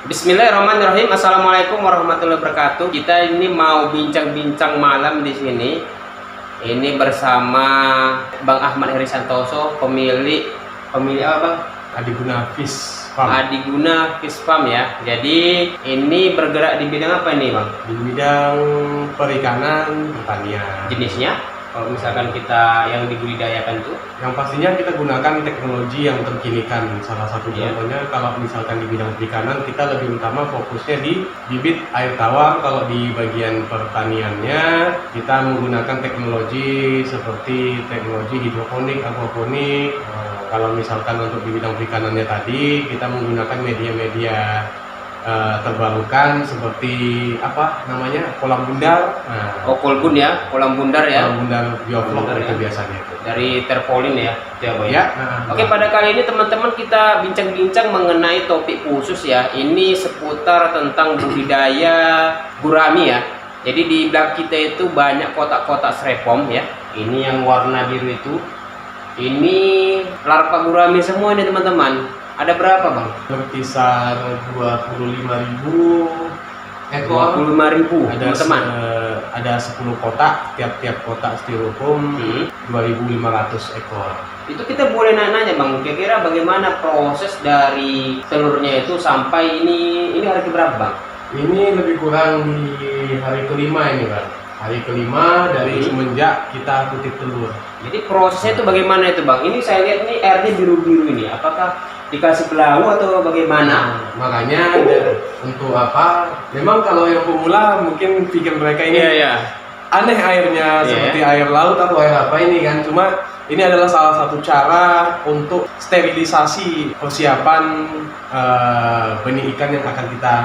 Bismillahirrahmanirrahim. Assalamualaikum warahmatullahi wabarakatuh. Kita ini mau bincang-bincang malam di sini. Ini bersama Bang Ahmad Heri Santoso, pemilik apa Bang? Adiguna Fish Farm. Adiguna Fish Farm ya. Jadi ini bergerak di bidang apa ini Bang? Di bidang perikanan, pertanian. Jenisnya? Kalau misalkan kita yang dibudidayakan tuh? Yang pastinya kita gunakan teknologi yang terkini kan. Salah satu contohnya kalau misalkan di bidang perikanan kita lebih utama fokusnya di bibit air tawar. Kalau di bagian pertaniannya kita menggunakan teknologi seperti teknologi hidroponik, aquaponik. Kalau misalkan untuk di bidang perikanannya tadi kita menggunakan media-media terbarukan seperti apa namanya, kolam bundar. Oh, kolbun ya, kolam bundar ya. Kolam bundar bioflok itu ya. biasanya itu. Dari terpolin ya, Jawa Ya. Oke, pada kali ini teman-teman kita bincang-bincang mengenai topik khusus ya. Ini seputar tentang budidaya gurami ya. Jadi di belakang kita itu banyak kotak-kotak strepom ya. Ini yang warna biru itu. Ini larva gurami semua ini teman-teman. Ada berapa Bang? Berkisar 25.000 ekor. 25.000 Ada teman-teman. Ada 10 kotak, tiap kotak styrofoam 2.500 ekor. Itu kita boleh nanya Bang, kira-kira bagaimana proses dari telurnya itu sampai ini hari keberapa Bang? Ini lebih kurang di hari kelima ini Bang. Hari kelima dari semenjak kita kutip telur. Jadi prosesnya itu bagaimana itu Bang? Ini saya lihat ini airnya biru-biru ini. Apakah dikasih belau atau bagaimana? Makanya untuk apa? Memang kalau yang pemula mungkin pikir mereka ini aneh airnya seperti air laut atau air apa ini kan. Cuma ini adalah salah satu cara untuk sterilisasi persiapan benih ikan yang akan kita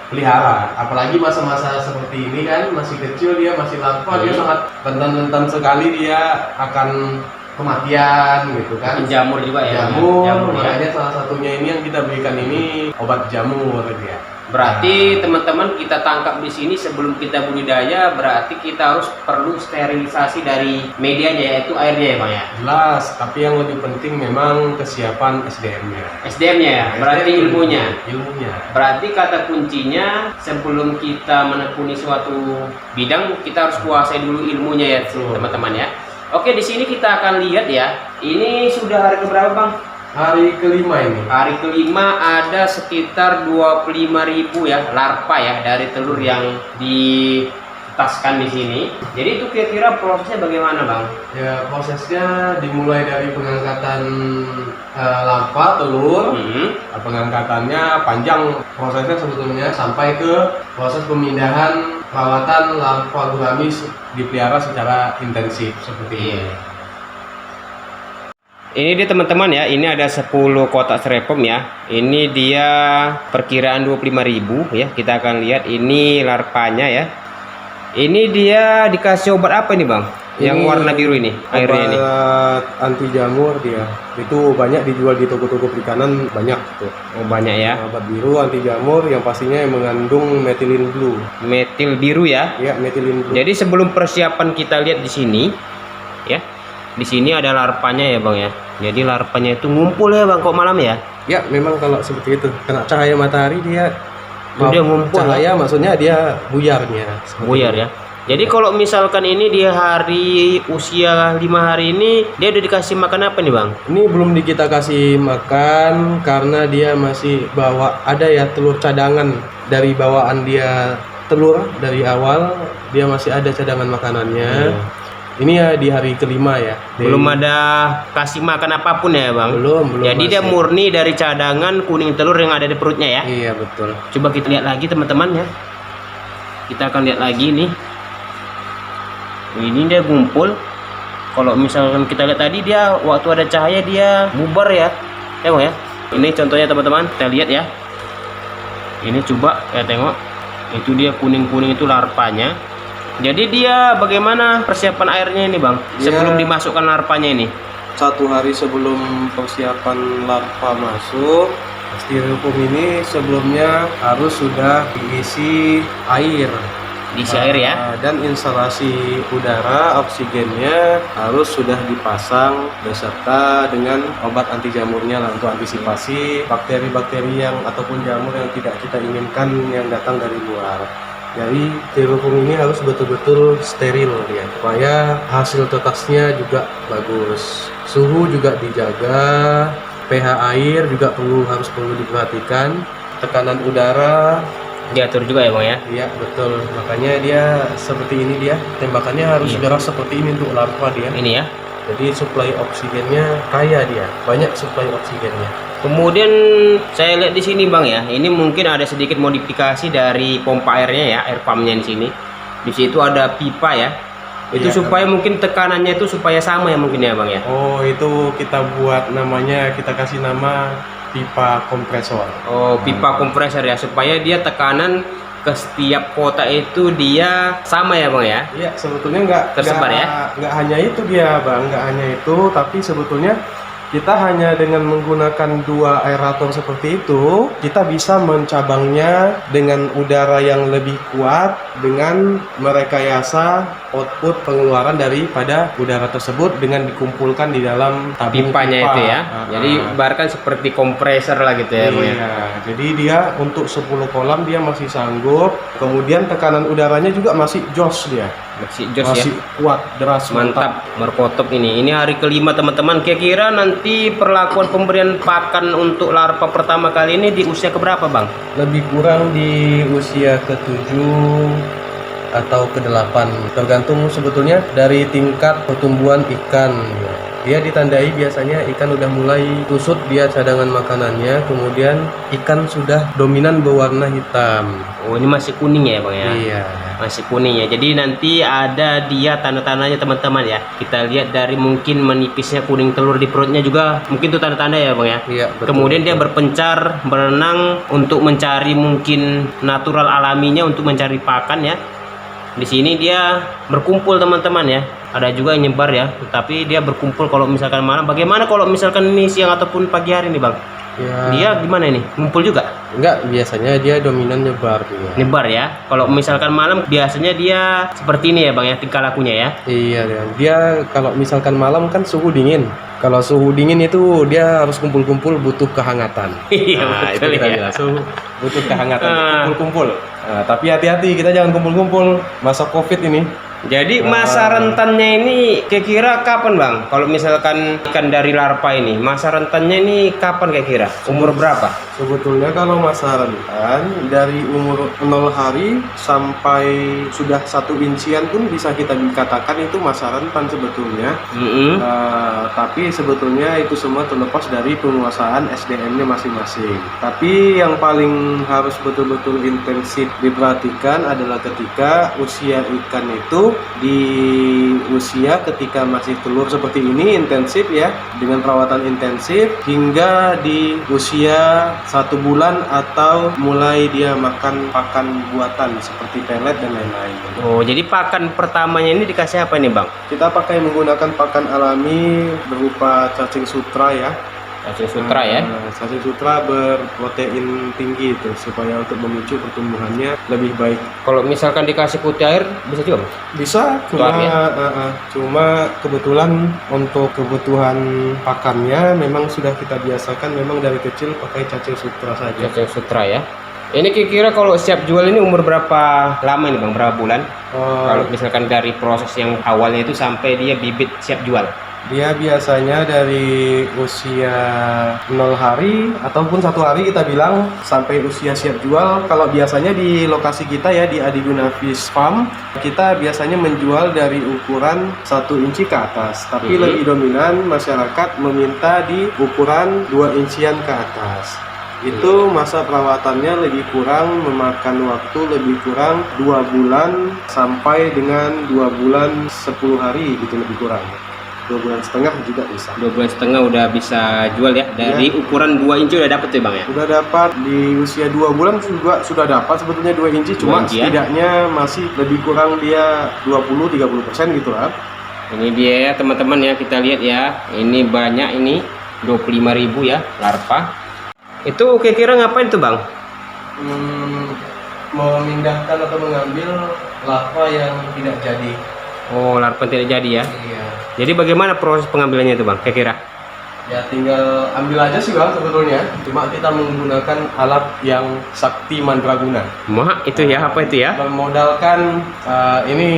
pelihara. Apalagi masa-masa seperti ini kan, masih kecil dia, masih larva, dia sangat rentan sekali dia akan kematian gitu kan. Jamur juga ya. Jamur makanya salah satunya ini yang kita berikan ini obat jamur dia. Berarti teman-teman kita tangkap di sini sebelum kita budidaya, berarti kita harus perlu sterilisasi dari medianya, yaitu airnya ya Bang ya. Jelas, tapi yang lebih penting memang kesiapan SDM-nya. SDM-nya ya, berarti ilmunya. Berarti kata kuncinya sebelum kita menekuni suatu bidang kita harus kuasai dulu ilmunya ya teman-teman ya. Oke, di sini kita akan lihat ya. Ini sudah hari keberapa Bang? Hari kelima ini. Hari kelima ada sekitar 25.000 ya larva ya dari telur yang ditetaskan di sini. Jadi itu kira-kira prosesnya bagaimana Bang? Ya, prosesnya dimulai dari pengangkatan larva telur. Pengangkatannya panjang prosesnya sebetulnya sampai ke proses pemindahan perawatan larva gurami dipelihara secara intensif seperti ini. Ini dia teman-teman ya, ini ada 10 kotak strepom ya. Ini dia perkiraan 25.000 ya. Kita akan lihat ini larvanya ya. Ini dia dikasih obat apa ini Bang? Yang warna biru ini, airnya ini. Obat anti jamur dia. Itu banyak dijual di toko-toko perikanan, banyak tuh. Oh, banyak ya. Obat biru anti jamur yang pastinya mengandung metilin blue. Metil biru ya. Ya, metilin blue. Jadi sebelum persiapan kita lihat di sini ya. Di sini ada larvanya ya Bang ya. Jadi larvanya itu ngumpul ya Bang kok malam ya? Ya, memang kalau seperti itu kena cahaya matahari dia ngumpul. Cahaya maksudnya dia buyarnya. Buyar ya. Jadi kalau misalkan ini di hari usia 5 hari ini dia udah dikasih makan apa nih Bang? Ini belum kita kasih makan karena dia masih bawa ada ya telur cadangan dari bawaan dia telur dari awal dia masih ada cadangan makanannya. Ini ya di hari kelima ya. Belum ada kasih makan apapun ya Bang? Belum. Jadi dia murni dari cadangan kuning telur yang ada di perutnya ya? Iya betul. Coba kita lihat lagi teman-teman ya. Kita akan lihat lagi nih. Ini dia ngumpul. Kalau misalkan kita lihat tadi dia waktu ada cahaya dia bubar ya. Tengok ya. Ini contohnya teman-teman. Kita lihat ya. Ini coba ya tengok. Itu dia kuning-kuning itu larvanya. Jadi dia bagaimana persiapan airnya ini Bang? Sebelum dimasukkan larvanya ini? 1 hari sebelum persiapan larva masuk, styrofoam ini sebelumnya harus sudah diisi air. diisi air ya. Dan instalasi udara oksigennya harus sudah dipasang beserta dengan obat anti jamurnya lah, untuk antisipasi bakteri-bakteri yang ataupun jamur yang tidak kita inginkan yang datang dari luar. Jadi styrofoam ini harus betul-betul steril ya, supaya hasil tetasnya juga bagus. Suhu juga dijaga, pH air juga harus perlu diperhatikan, tekanan udara Diatur juga ya Bang ya. iya betul, makanya dia seperti ini, dia tembakannya harus deras seperti ini untuk larva dia. Ini ya. Jadi suplai oksigennya kaya, dia banyak suplai oksigennya. Kemudian saya lihat di sini Bang ya, ini mungkin ada sedikit modifikasi dari pompa airnya ya, air pumpnya di sini. Di situ ada pipa ya. Itu Iya, supaya mungkin tekanannya itu supaya sama ya mungkin ya Bang ya. Oh, itu kita buat namanya, kita kasih nama pipa kompresor. Oh, pipa kompresor ya, supaya dia tekanan ke setiap kotak itu dia sama ya Bang ya. Iya, sebetulnya Tersebar ya? nggak hanya itu dia Bang, nggak hanya itu, tapi sebetulnya kita hanya dengan menggunakan dua aerator seperti itu, kita bisa mencabangnya dengan udara yang lebih kuat dengan merekayasa output pengeluaran daripada udara tersebut dengan dikumpulkan di dalam tabung Pipanya pipa. itu ya. Jadi ibaratkan seperti kompresor lah gitu ya Bang ya. Iya, jadi dia untuk 10 kolam dia masih sanggup. Kemudian tekanan udaranya juga masih jos dia. Masih jos Masih ya. kuat, deras, Mantap, berkotop ini. Ini hari kelima teman-teman. Kira-kira nanti perlakuan pemberian pakan untuk larva pertama kali ini di usia keberapa Bang? Lebih kurang di usia ke-7 atau ke-8, tergantung sebetulnya dari tingkat pertumbuhan ikan. Dia ditandai biasanya ikan udah mulai kusut dia cadangan makanannya, kemudian ikan sudah dominan berwarna hitam. Oh, ini masih kuning ya Bang ya? Iya. Masih kuning ya. Jadi nanti ada dia tanda-tandanya teman-teman ya. Kita lihat dari mungkin menipisnya kuning telur di perutnya juga. Mungkin itu tanda-tanda ya Bang ya. Iya, betul. Kemudian dia berpencar, berenang untuk mencari mungkin natural alaminya untuk mencari pakan ya. Di sini dia berkumpul teman-teman ya. Ada juga yang nyebar ya, tetapi dia berkumpul kalau misalkan malam. Bagaimana kalau misalkan ini siang ataupun pagi hari nih Bang? Ya, Dia gimana ini? Ngumpul juga? enggak, biasanya dia dominan nyebar dia. Nyebar ya. Kalau misalkan malam biasanya dia seperti ini ya Bang ya, tingkah lakunya ya. Iya, dia kalau misalkan malam kan suhu dingin. Kalau suhu dingin itu dia harus kumpul-kumpul, butuh kehangatan. Iya, Nah, itu betul kita ya. bilang, suhu butuh kehangatan, Ah. kumpul-kumpul. Nah, tapi hati-hati, kita jangan kumpul-kumpul masa Covid ini. Jadi masa rentannya ini kira-kira kapan Bang? Kalau misalkan ikan dari larva ini, masa rentannya ini kapan kira-kira? Umur berapa? Sebetulnya kalau masa rentan dari umur 0 hari sampai sudah 1 inchian pun bisa kita dikatakan itu masa rentan sebetulnya. Tapi sebetulnya itu semua terlepas dari penguasaan SDM-nya masing-masing. Tapi yang paling harus betul-betul intensif diperhatikan adalah ketika usia ikan itu di usia ketika masih telur seperti ini intensif ya, dengan perawatan intensif hingga di usia 1 bulan atau mulai dia makan pakan buatan seperti pelet dan lain-lain. Oh, jadi pakan pertamanya ini dikasih apa nih Bang? Kita pakai menggunakan pakan alami berupa cacing sutra ya. Cacing sutra ya. Cacing sutra berprotein tinggi itu supaya untuk memicu pertumbuhannya lebih baik. Kalau misalkan dikasih putih air bisa juga Bang? Bisa, cuma Tuang, ya? cuma kebetulan untuk kebutuhan pakannya memang sudah kita biasakan memang dari kecil pakai cacing sutra saja. Cacing sutra ya. Ini kira-kira kalau siap jual ini umur berapa lama nih Bang? Berapa bulan? Kalau misalkan dari proses yang awalnya itu sampai dia bibit siap jual. Dia biasanya dari usia 0 hari ataupun 1 hari kita bilang sampai usia siap jual. Kalau biasanya di lokasi kita ya di Adiguna Fish Farm, kita biasanya menjual dari ukuran 1 inci ke atas. Tapi lebih dominan masyarakat meminta di ukuran 2 incian ke atas. Itu masa perawatannya lebih kurang memakan waktu lebih kurang 2 bulan sampai dengan 2 bulan 10 hari gitu, lebih kurang. 2 bulan setengah juga bisa. 2 bulan setengah udah bisa jual ya. Dari ukuran 2 inci udah dapet tuh Bang ya. Udah dapat di usia 2 bulan juga sudah dapat sebetulnya 2 inci, cuma 2 inci, ya? setidaknya masih lebih kurang dia 20-30% gitu lah. Ini dia ya teman-teman ya, kita lihat ya. Ini banyak ini 25.000 ya larva. Itu kira-kira ngapain tuh Bang? memindahkan atau mengambil larva yang tidak jadi. Oh, larva tidak jadi ya. Iya. Jadi bagaimana proses pengambilannya itu Bang? Kira-kira? Ya tinggal ambil aja sih Bang sebetulnya. Cuma kita menggunakan alat yang sakti mandraguna. Itu ya, apa itu ya? Bermodalkan ini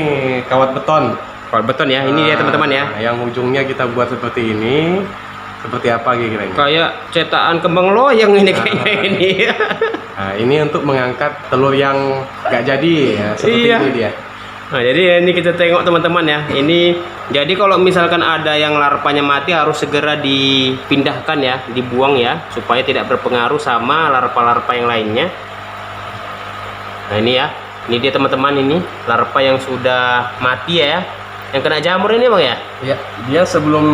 kawat beton. Kawat beton ya, ini dia teman-teman ya. Yang ujungnya kita buat seperti ini. Seperti apa kira-kira? Kayak cetakan kembang loyang ini kayaknya ini. Nah, ini untuk mengangkat telur yang nggak jadi ya, seperti Iya. ini dia. Nah, jadi ini kita tengok teman-teman ya. Ini jadi kalau misalkan ada yang larvanya mati harus segera dipindahkan ya, dibuang ya, supaya tidak berpengaruh sama larva-larva yang lainnya. Nah, ini ya. Ini dia teman-teman, ini larva yang sudah mati ya. Yang kena jamur ini Bang ya? Ya, dia sebelum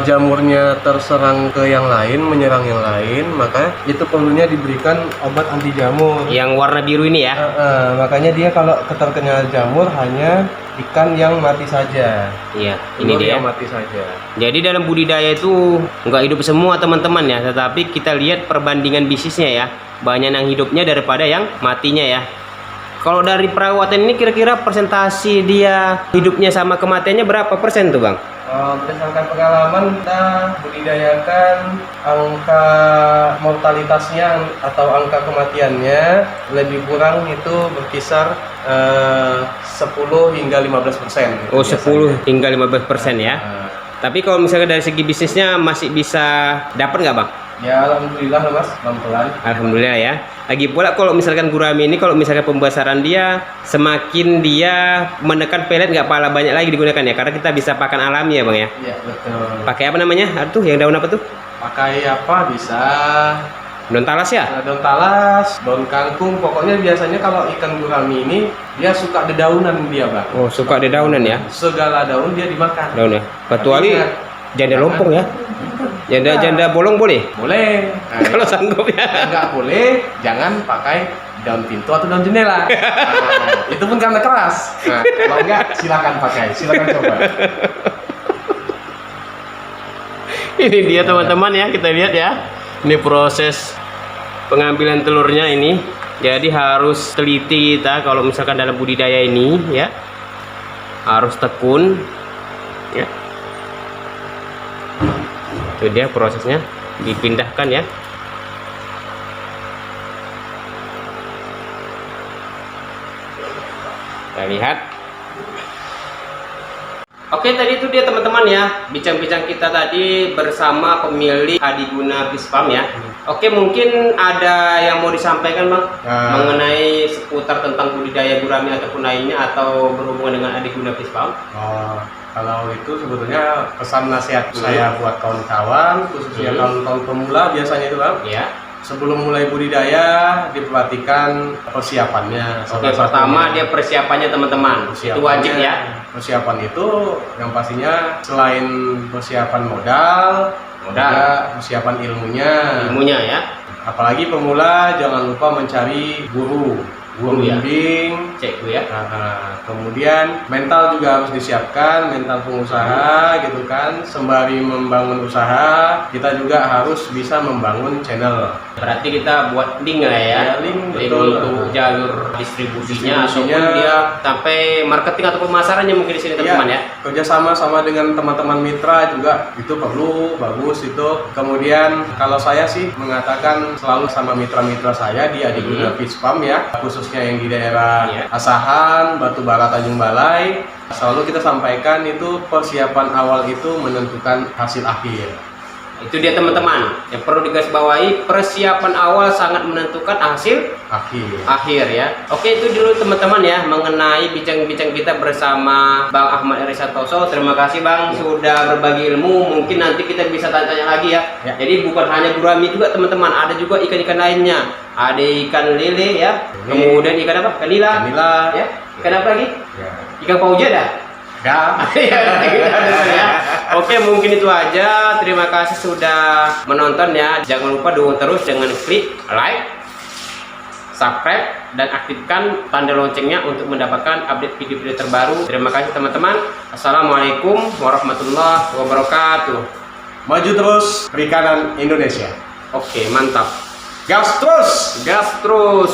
jamurnya terserang ke yang lain, menyerang yang lain, maka itu perlunya diberikan obat anti jamur. Yang warna biru ini ya. Makanya dia kalau terkena jamur hanya ikan yang mati saja. Iya, ini Telur dia. yang mati saja. Jadi dalam budidaya itu nggak hidup semua teman-teman ya, tetapi kita lihat perbandingan bisnisnya ya. Banyak yang hidupnya daripada yang matinya ya. Kalau dari perawatan ini kira-kira persentase dia hidupnya sama kematiannya berapa persen tuh Bang? Berdasarkan pengalaman kita budidayakan angka mortalitasnya atau angka kematiannya lebih kurang itu berkisar 10 hingga 15%. Oh, 10 hingga 15% ya. Tapi kalau misalnya dari segi bisnisnya masih bisa dapat nggak Bang? Ya alhamdulillah lah Mas, pelan-pelan. Alhamdulillah ya. Lagi pula kalau misalkan gurami ini, kalau misalkan pembesaran dia semakin dia menekan pelet nggak pala banyak lagi digunakan ya, karena kita bisa pakan alami ya Bang ya. Iya betul. Pakai apa namanya? Aduh, yang daun apa tuh? Pakai apa bisa? Daun talas ya? Daun talas, daun kangkung. Pokoknya biasanya kalau ikan gurami ini dia suka dedaunan dia Bang. Oh, suka dedaunan ya? Segala daun dia dimakan. Daun ya. Kecuali janda lompong ya. Janda bolong boleh? Boleh. Kalau sanggup ya. Enggak boleh, jangan pakai daun pintu atau daun jendela. Nah, itu pun karena keras. Nah, kalau enggak silakan pakai, silakan coba. Ini dia teman-teman ya, kita lihat ya. Ini proses pengambilan telurnya ini. Jadi harus teliti kita kalau misalkan dalam budidaya ini ya. Harus tekun ya. Itu dia prosesnya, dipindahkan ya. Kita lihat. Oke, tadi itu dia teman-teman ya, bincang-bincang kita tadi bersama pemilik Adiguna Fish Farm ya. Oke, mungkin ada yang mau disampaikan Bang mengenai seputar tentang budidaya gurami ataupun lainnya, atau berhubungan dengan Adiguna Fish Farm? Kalau itu sebetulnya pesan nasihat saya buat kawan-kawan, khususnya kawan-kawan pemula biasanya itu Bang. Ya. Sebelum mulai budidaya diperhatikan persiapannya. Oke, pertama dia persiapannya teman-teman. Itu wajib ya. Persiapan itu yang pastinya selain persiapan modal, juga persiapan ilmunya ya. Apalagi pemula jangan lupa mencari guru ya. bimbing, Cek Bu ya. Kemudian mental juga harus disiapkan, mental pengusaha gitu kan. Sembari membangun usaha, kita juga harus bisa membangun channel. Berarti kita buat link lah ya, link betul, untuk jalur distribusinya ataupun dia sampai marketing atau pemasarannya mungkin di sini teman-teman ya. Kerjasama sama dengan teman-teman mitra juga itu perlu, bagus itu. Kemudian kalau saya sih mengatakan selalu sama mitra-mitra saya di Adiguna Fish Farm ya, khususnya yang di daerah Asahan, Batubara, Tanjung Balai. Selalu kita sampaikan itu persiapan awal itu menentukan hasil akhir. Itu dia teman-teman, yang perlu digarisbawahi, persiapan awal sangat menentukan hasil akhir ya. Oke, itu dulu teman-teman ya mengenai bincang-bincang kita bersama Bang Ahmad Eri Santoso. Terima kasih Bang sudah berbagi ilmu. Mungkin nanti kita bisa tanya-tanya lagi ya. Jadi bukan hanya gurami juga teman-teman, ada juga ikan-ikan lainnya. Ada ikan lele ya, kemudian ikan apa? Kanila ya. Ikan apa lagi? Ikan pauja dah. Oke, mungkin itu aja. Terima kasih sudah menonton ya. Jangan lupa dukung terus dengan klik like, subscribe, dan aktifkan tanda loncengnya untuk mendapatkan update video-video terbaru. Terima kasih teman-teman. Assalamualaikum warahmatullahi wabarakatuh. Maju terus perikanan Indonesia. Oke, mantap. Gas terus. Gas terus.